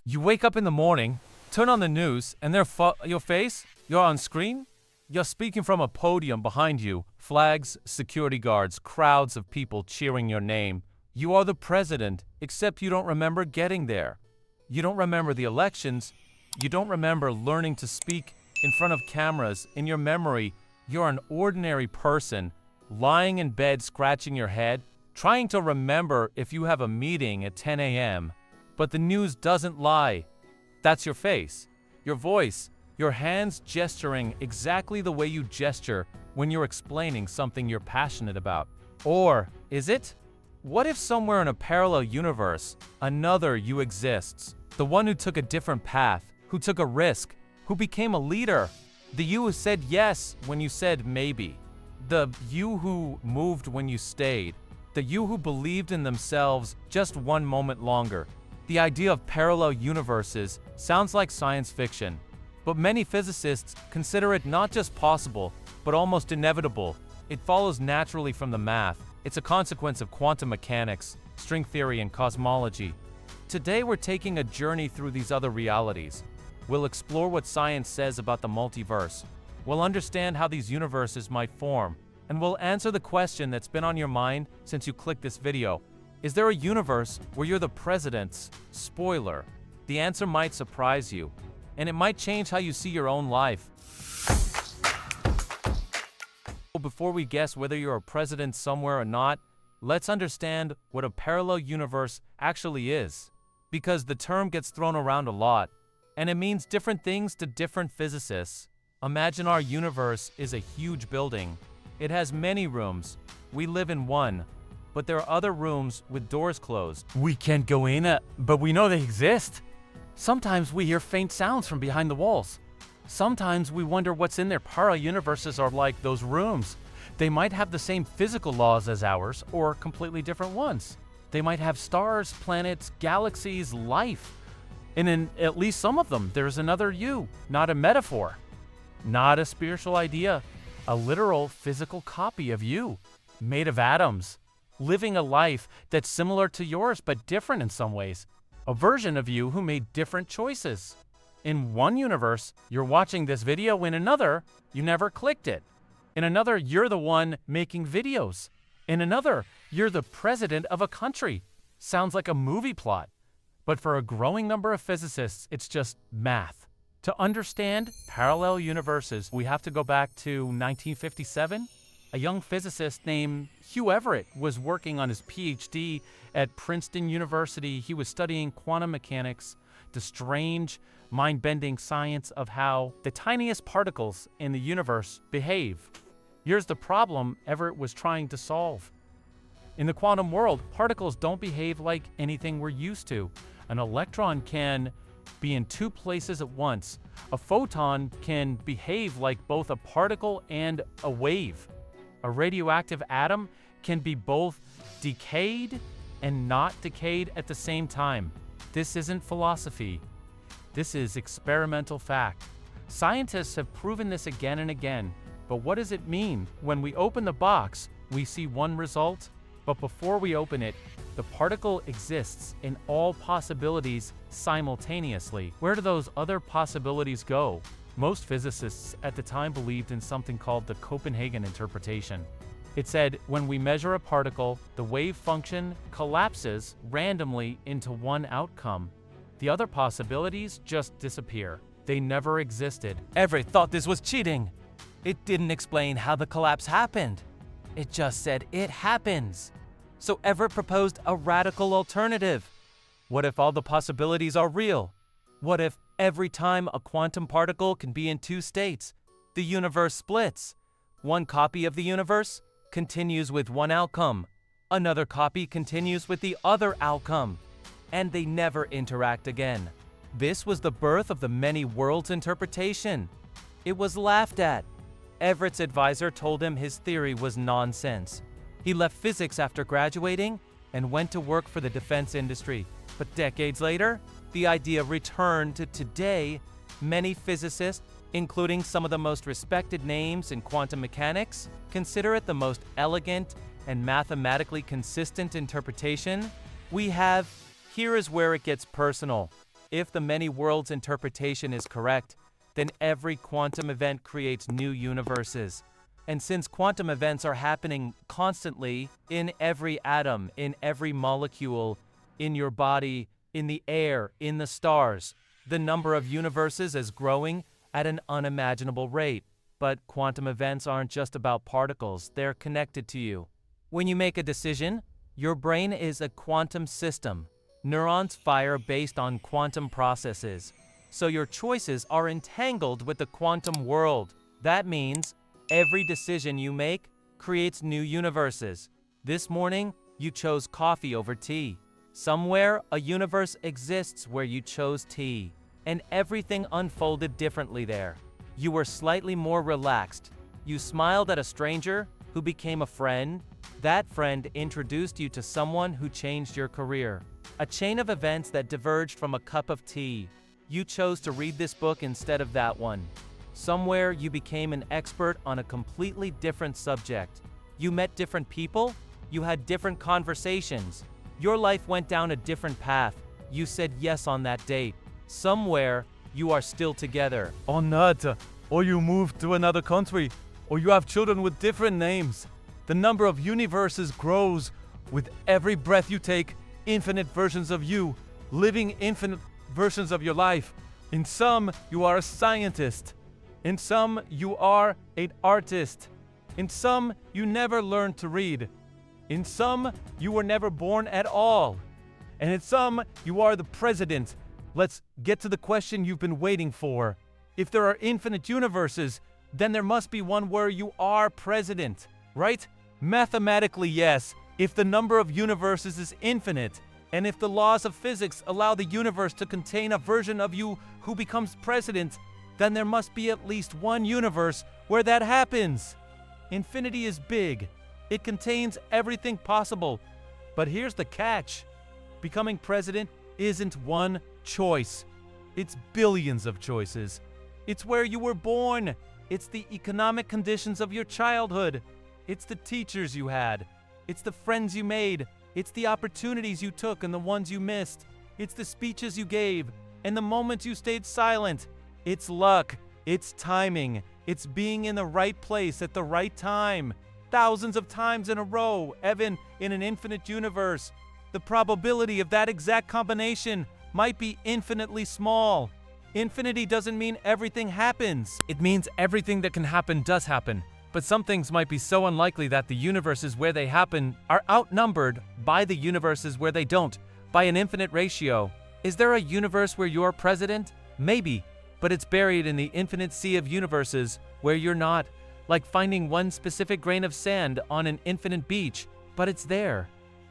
You wake up in the morning, turn on the news, and your face, you're on screen. You're speaking from a podium behind you, flags, security guards, crowds of people cheering your name. You are the president, except you don't remember getting there. You don't remember the elections. You don't remember learning to speak in front of cameras. In your memory, you're an ordinary person, lying in bed scratching your head, trying to remember if you have a meeting at 10 a.m. But the news doesn't lie. That's your face, your voice, your hands gesturing exactly the way you gesture when you're explaining something you're passionate about. Or is it? What if somewhere in a parallel universe, another you exists? The one who took a different path, who took a risk, who became a leader. The you who said yes when you said maybe. The you who moved when you stayed. The you who believed in themselves just one moment longer. The idea of parallel universes sounds like science fiction, but many physicists consider it not just possible, but almost inevitable. It follows naturally from the math. It's a consequence of quantum mechanics, string theory, and cosmology. Today we're taking a journey through these other realities. We'll explore what science says about the multiverse. We'll understand how these universes might form, and we'll answer the question that's been on your mind since you clicked this video. Is there a universe where you're the president's? Spoiler, the answer might surprise you, and it might change how you see your own life. Before we guess whether you're a president somewhere or not, let's understand what a parallel universe actually is. Because the term gets thrown around a lot, and it means different things to different physicists. Imagine our universe is a huge building. It has many rooms. We live in one, but there are other rooms with doors closed. We can't go in, but we know they exist. Sometimes we hear faint sounds from behind the walls. Sometimes we wonder what's in their parallel universes are like those rooms. They might have the same physical laws as ours, or completely different ones. They might have stars, planets, galaxies, life. And in at least some of them, there's another you, not a metaphor, not a spiritual idea, a literal physical copy of you, made of atoms, living a life that's similar to yours but different in some ways. A version of you who made different choices. In one universe, you're watching this video. In another, you never clicked it. In another, you're the one making videos. In another, you're the president of a country. Sounds like a movie plot. But for a growing number of physicists, it's just math. To understand parallel universes, we have to go back to 1957. A young physicist named Hugh Everett was working on his PhD at Princeton University. He was studying quantum mechanics, the strange, mind-bending science of how the tiniest particles in the universe behave. Here's the problem Everett was trying to solve. In the quantum world, particles don't behave like anything we're used to. An electron can be in two places at once. A photon can behave like both a particle and a wave. A radioactive atom can be both decayed and not decayed at the same time. This isn't philosophy. This is experimental fact. Scientists have proven this again and again. But what does it mean? When we open the box, we see one result, but before we open it, the particle exists in all possibilities simultaneously. Where do those other possibilities go? Most physicists at the time believed in something called the Copenhagen interpretation. It said when we measure a particle, the wave function collapses randomly into one outcome. The other possibilities just disappear. They never existed. Everett thought this was cheating. It didn't explain how the collapse happened. It just said it happens. So Everett proposed a radical alternative. What if all the possibilities are real? What if every time a quantum particle can be in two states, the universe splits? One copy of the universe continues with one outcome. Another copy continues with the other outcome. And they never interact again. This was the birth of the many worlds interpretation. It was laughed at. Everett's advisor told him his theory was nonsense. He left physics after graduating and went to work for the defense industry. But decades later, the idea returned to today. Many physicists, including some of the most respected names in quantum mechanics, consider it the most elegant and mathematically consistent interpretation we have. Here is where it gets personal. If the many worlds interpretation is correct, then every quantum event creates new universes. And since quantum events are happening constantly in every atom, in every molecule, in your body, in the air, in the stars, the number of universes is growing at an unimaginable rate. But quantum events aren't just about particles, they're connected to you. When you make a decision, your brain is a quantum system. Neurons fire based on quantum processes. So your choices are entangled with the quantum world. That means every decision you make creates new universes. This morning, you chose coffee over tea. Somewhere, a universe exists where you chose tea, and everything unfolded differently there. You were slightly more relaxed. You smiled at a stranger who became a friend. That friend introduced you to someone who changed your career. A chain of events that diverged from a cup of tea. You chose to read this book instead of that one. Somewhere you became an expert on a completely different subject. You met different people. You had different conversations. Your life went down a different path. You said yes on that date. Somewhere you are still together. Or not. Or you moved to another country. Or you have children with different names. The number of universes grows. With every breath you take, infinite versions of you, living infinite versions of your life. In some, you are a scientist. In some, you are an artist. In some, you never learned to read. In some, you were never born at all. And in some, you are the president. Let's get to the question you've been waiting for. If there are infinite universes, then there must be one where you are president, right? Mathematically, yes. If the number of universes is infinite, and if the laws of physics allow the universe to contain a version of you who becomes president, then there must be at least one universe where that happens. Infinity is big. It contains everything possible. But here's the catch. Becoming president isn't one choice. It's billions of choices. It's where you were born. It's the economic conditions of your childhood. It's the teachers you had. It's the friends you made. It's the opportunities you took and the ones you missed. It's the speeches you gave and the moments you stayed silent. It's luck. It's timing. It's being in the right place at the right time. Thousands of times in a row, even in an infinite universe. The probability of that exact combination might be infinitely small. Infinity doesn't mean everything happens. It means everything that can happen does happen. But some things might be so unlikely that the universes where they happen are outnumbered by the universes where they don't, by an infinite ratio. Is there a universe where you're president? Maybe, but it's buried in the infinite sea of universes where you're not. Like finding one specific grain of sand on an infinite beach, but it's there.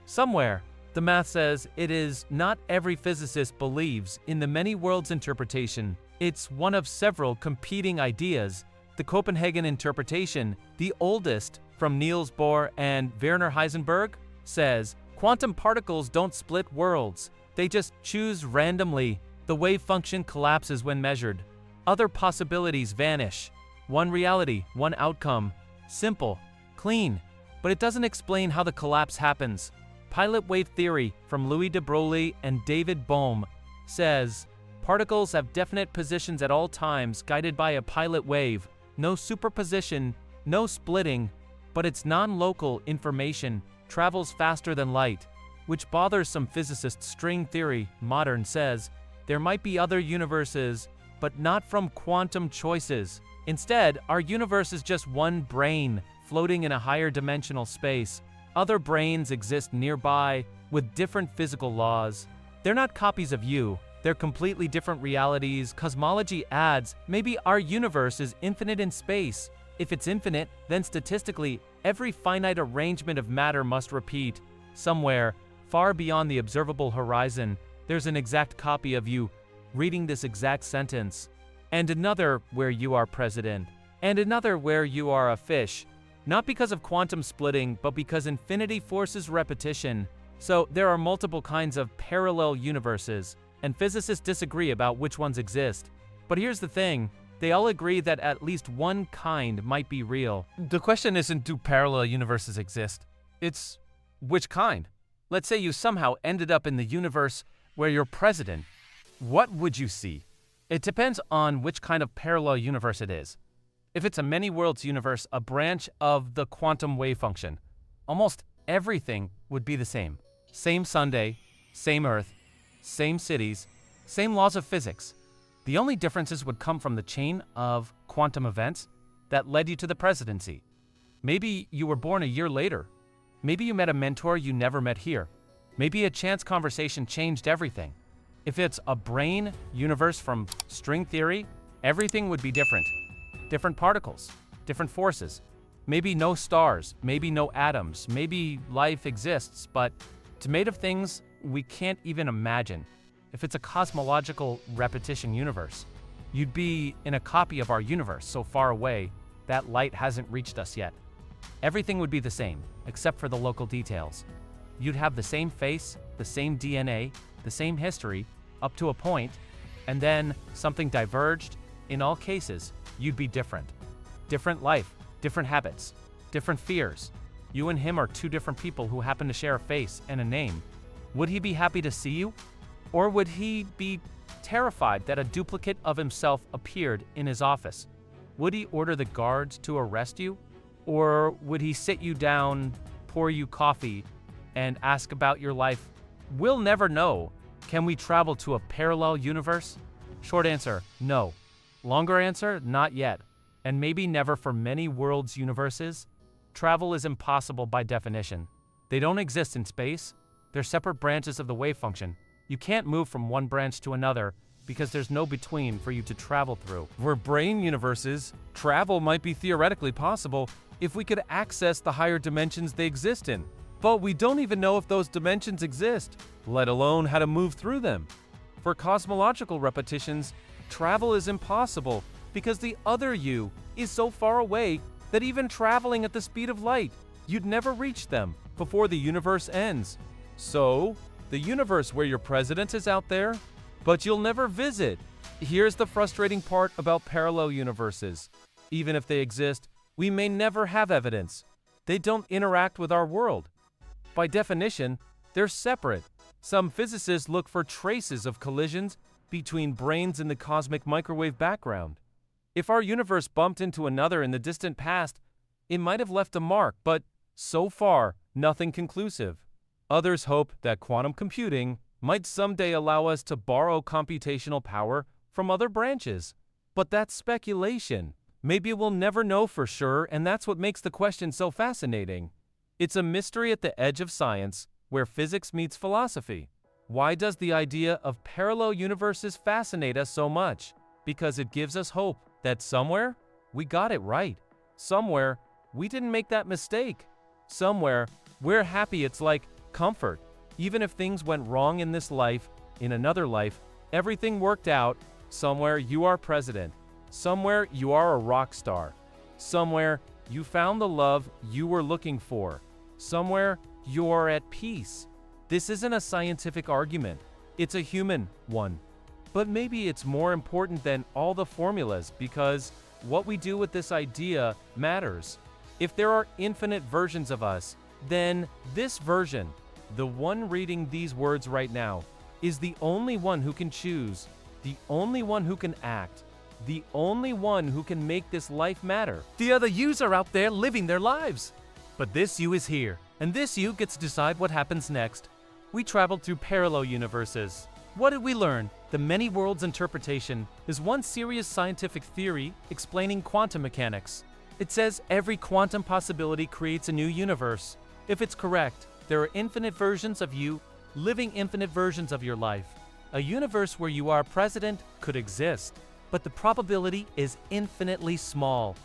Somewhere. The math says it is not every physicist believes in the many worlds interpretation. It's one of several competing ideas. The Copenhagen interpretation, the oldest from Niels Bohr and Werner Heisenberg, says quantum particles don't split worlds. They just choose randomly. The wave function collapses when measured. Other possibilities vanish. One reality, one outcome. Simple, clean, but it doesn't explain how the collapse happens. Pilot wave theory from Louis de Broglie and David Bohm says particles have definite positions at all times guided by a pilot wave. No superposition, no splitting, but its non-local information travels faster than light, which bothers some physicists. String theory, modern, says there might be other universes, but not from quantum choices. Instead, our universe is just one brain floating in a higher dimensional space. Other brains exist nearby with different physical laws. They're not copies of you. They're completely different realities. Cosmology adds, maybe our universe is infinite in space. If it's infinite, then statistically, every finite arrangement of matter must repeat. Somewhere, far beyond the observable horizon, there's an exact copy of you reading this exact sentence. And another where you are president. And another where you are a fish. Not because of quantum splitting, but because infinity forces repetition. So there are multiple kinds of parallel universes, and physicists disagree about which ones exist. But here's the thing, they all agree that at least one kind might be real. The question isn't do parallel universes exist? It's which kind? Let's say you somehow ended up in the universe where you're president. What would you see? It depends on which kind of parallel universe it is. If it's a many worlds universe, a branch of the quantum wave function, almost everything would be the same. Same Sunday, same Earth, same cities, same laws of physics. The only differences would come from the chain of quantum events that led you to the presidency. Maybe you were born a year later. Maybe you met a mentor you never met here. Maybe a chance conversation changed everything. If it's a brain universe from string theory, everything would be different. Different particles, different forces. Maybe no stars, maybe no atoms, maybe life exists, but it's made of things we can't even imagine. If it's a cosmological repetition universe, you'd be in a copy of our universe so far away that light hasn't reached us yet. Everything would be the same, except for the local details. You'd have the same face, the same DNA, the same history, up to a point, and then something diverged. In all cases, you'd be different. Different life, different habits, different fears. You and him are two different people who happen to share a face and a name. Would he be happy to see you? Or would he be terrified that a duplicate of himself appeared in his office? Would he order the guards to arrest you? Or would he sit you down, pour you coffee, and ask about your life? We'll never know. Can we travel to a parallel universe? Short answer, no. Longer answer, not yet. And maybe never for many worlds universes. Travel is impossible by definition. They don't exist in space. They're separate branches of the wave function. You can't move from one branch to another because there's no between for you to travel through. For brain universes, travel might be theoretically possible if we could access the higher dimensions they exist in. But we don't even know if those dimensions exist, let alone how to move through them. For cosmological repetitions, travel is impossible because the other you is so far away that even traveling at the speed of light, you'd never reach them before the universe ends. So, the universe where your president is out there, but you'll never visit. Here's the frustrating part about parallel universes. Even if they exist, we may never have evidence. They don't interact with our world. By definition, they're separate. Some physicists look for traces of collisions between brains in the cosmic microwave background. If our universe bumped into another in the distant past, it might have left a mark, but so far, nothing conclusive. Others hope that quantum computing might someday allow us to borrow computational power from other branches. But that's speculation. Maybe we'll never know for sure, and that's what makes the question so fascinating. It's a mystery at the edge of science, where physics meets philosophy. Why does the idea of parallel universes fascinate us so much? Because it gives us hope that somewhere, we got it right. Somewhere, we didn't make that mistake. Somewhere, we're happy. It's like comfort. Even if things went wrong in this life, in another life, everything worked out. Somewhere, you are president. Somewhere, you are a rock star. Somewhere, you found the love you were looking for. Somewhere, you are at peace. This isn't a scientific argument. It's a human one. But maybe it's more important than all the formulas because what we do with this idea matters. If there are infinite versions of us, then this version, the one reading these words right now, is the only one who can choose, the only one who can act, the only one who can make this life matter. The other yous are out there living their lives. But this you is here, and this you gets to decide what happens next. We traveled through parallel universes. What did we learn? The many worlds interpretation is one serious scientific theory explaining quantum mechanics. It says every quantum possibility creates a new universe. If it's correct, there are infinite versions of you living infinite versions of your life. A universe where you are president could exist, but the probability is infinitely small.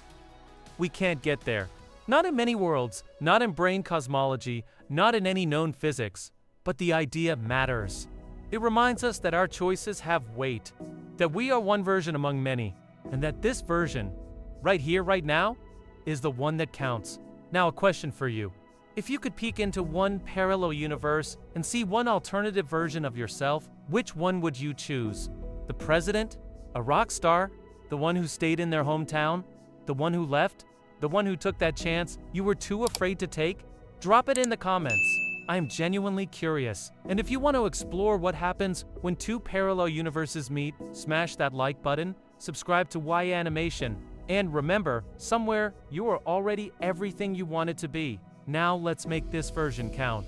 We can't get there. Not in many worlds, not in brain cosmology, not in any known physics, but the idea matters. It reminds us that our choices have weight, that we are one version among many, and that this version, right here, right now, is the one that counts. Now, a question for you. If you could peek into one parallel universe and see one alternative version of yourself, which one would you choose? The president? A rock star? The one who stayed in their hometown? The one who left? The one who took that chance you were too afraid to take? Drop it in the comments. I am genuinely curious. And if you want to explore what happens when two parallel universes meet, smash that like button, subscribe to Y Animation, and remember, somewhere, you are already everything you wanted to be. Now let's make this version count.